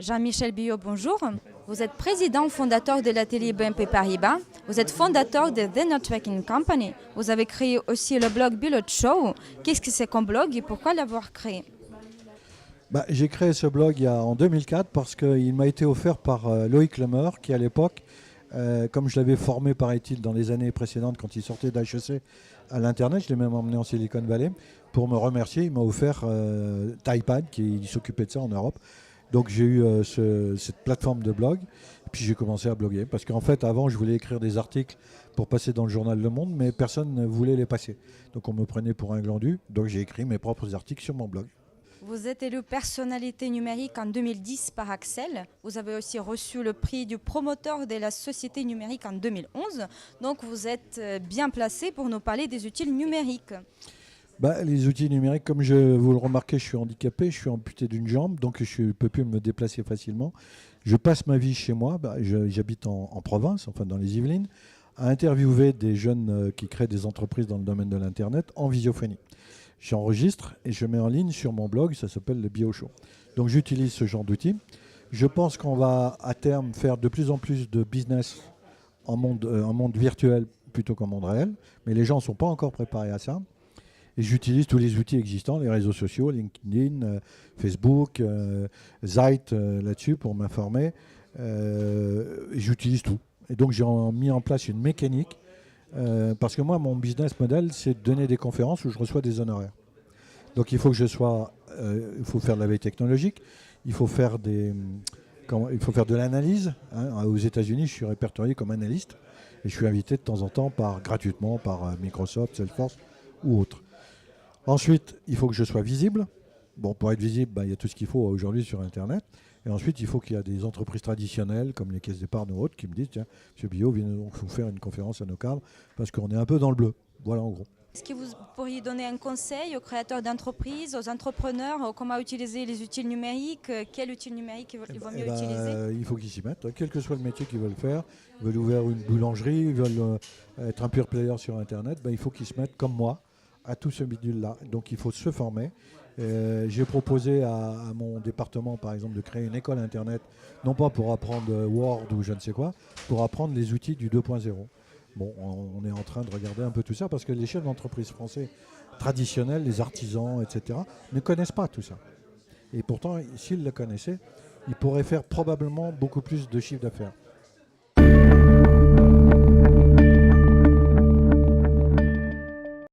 Jean-Michel Biot, bonjour. Vous êtes président fondateur de l'atelier BNP Paribas. Vous êtes fondateur de The Networking Company. Vous avez créé aussi le blog Bilot Show. Qu'est-ce que c'est qu'un blog et pourquoi l'avoir créé? J'ai créé ce blog en 2004 parce qu'il m'a été offert par Loïc Lemeur qui à l'époque, comme je l'avais formé paraît-il dans les années précédentes quand il sortait d'HEC à l'internet, je l'ai même emmené en Silicon Valley, pour me remercier, il m'a offert Typepad qui s'occupait de ça en Europe. Donc j'ai eu cette plateforme de blog, et puis j'ai commencé à bloguer. Parce qu'en fait, avant, je voulais écrire des articles pour passer dans le journal Le Monde, mais personne ne voulait les passer. Donc on me prenait pour un glandu, donc j'ai écrit mes propres articles sur mon blog. Vous êtes élu personnalité numérique en 2010 par Axel. Vous avez aussi reçu le prix du promoteur de la société numérique en 2011. Donc vous êtes bien placé pour nous parler des outils numériques. Les outils numériques, comme vous le remarquez, je suis handicapé, je suis amputé d'une jambe, donc je ne peux plus me déplacer facilement. Je passe ma vie chez moi, j'habite en province, enfin dans les Yvelines, à interviewer des jeunes qui créent des entreprises dans le domaine de l'Internet en visiophonie. J'enregistre et je mets en ligne sur mon blog, ça s'appelle le Bio Show. Donc j'utilise ce genre d'outils. Je pense qu'on va à terme faire de plus en plus de business en monde virtuel plutôt qu'en monde réel, mais les gens ne sont pas encore préparés à ça. Et j'utilise tous les outils existants, les réseaux sociaux, LinkedIn, Facebook, Zeit là-dessus pour m'informer. J'utilise tout. Et donc j'ai mis en place une mécanique parce que moi, mon business model, c'est de donner des conférences où je reçois des honoraires. Donc il faut que il faut faire de la veille technologique, il faut faire de l'analyse. Aux États-Unis, je suis répertorié comme analyste et je suis invité de temps en temps gratuitement par Microsoft, Salesforce ou autres. Ensuite, il faut que je sois visible. Bon, pour être visible, il y a tout ce qu'il faut aujourd'hui sur Internet. Et ensuite, il faut qu'il y ait des entreprises traditionnelles, comme les caisses d'épargne ou autres, qui me disent, tiens, M. Biot, viens donc vous faire une conférence à nos cadres, parce qu'on est un peu dans le bleu. Voilà, en gros. Est-ce que vous pourriez donner un conseil aux créateurs d'entreprises, aux entrepreneurs, comment utiliser les outils numériques? Quel outil numérique il vaut mieux utiliser? Il faut qu'ils s'y mettent, quel que soit le métier qu'ils veulent faire. Ils veulent ouvrir une boulangerie, ils veulent être un pure player sur Internet. Il faut qu'ils se mettent, comme moi, à tout ce bidule-là. Donc il faut se former. J'ai proposé à mon département, par exemple, de créer une école Internet, non pas pour apprendre Word ou je ne sais quoi, pour apprendre les outils du 2.0. Bon, on est en train de regarder un peu tout ça parce que les chefs d'entreprise français traditionnels, les artisans, etc., ne connaissent pas tout ça. Et pourtant, s'ils le connaissaient, ils pourraient faire probablement beaucoup plus de chiffre d'affaires.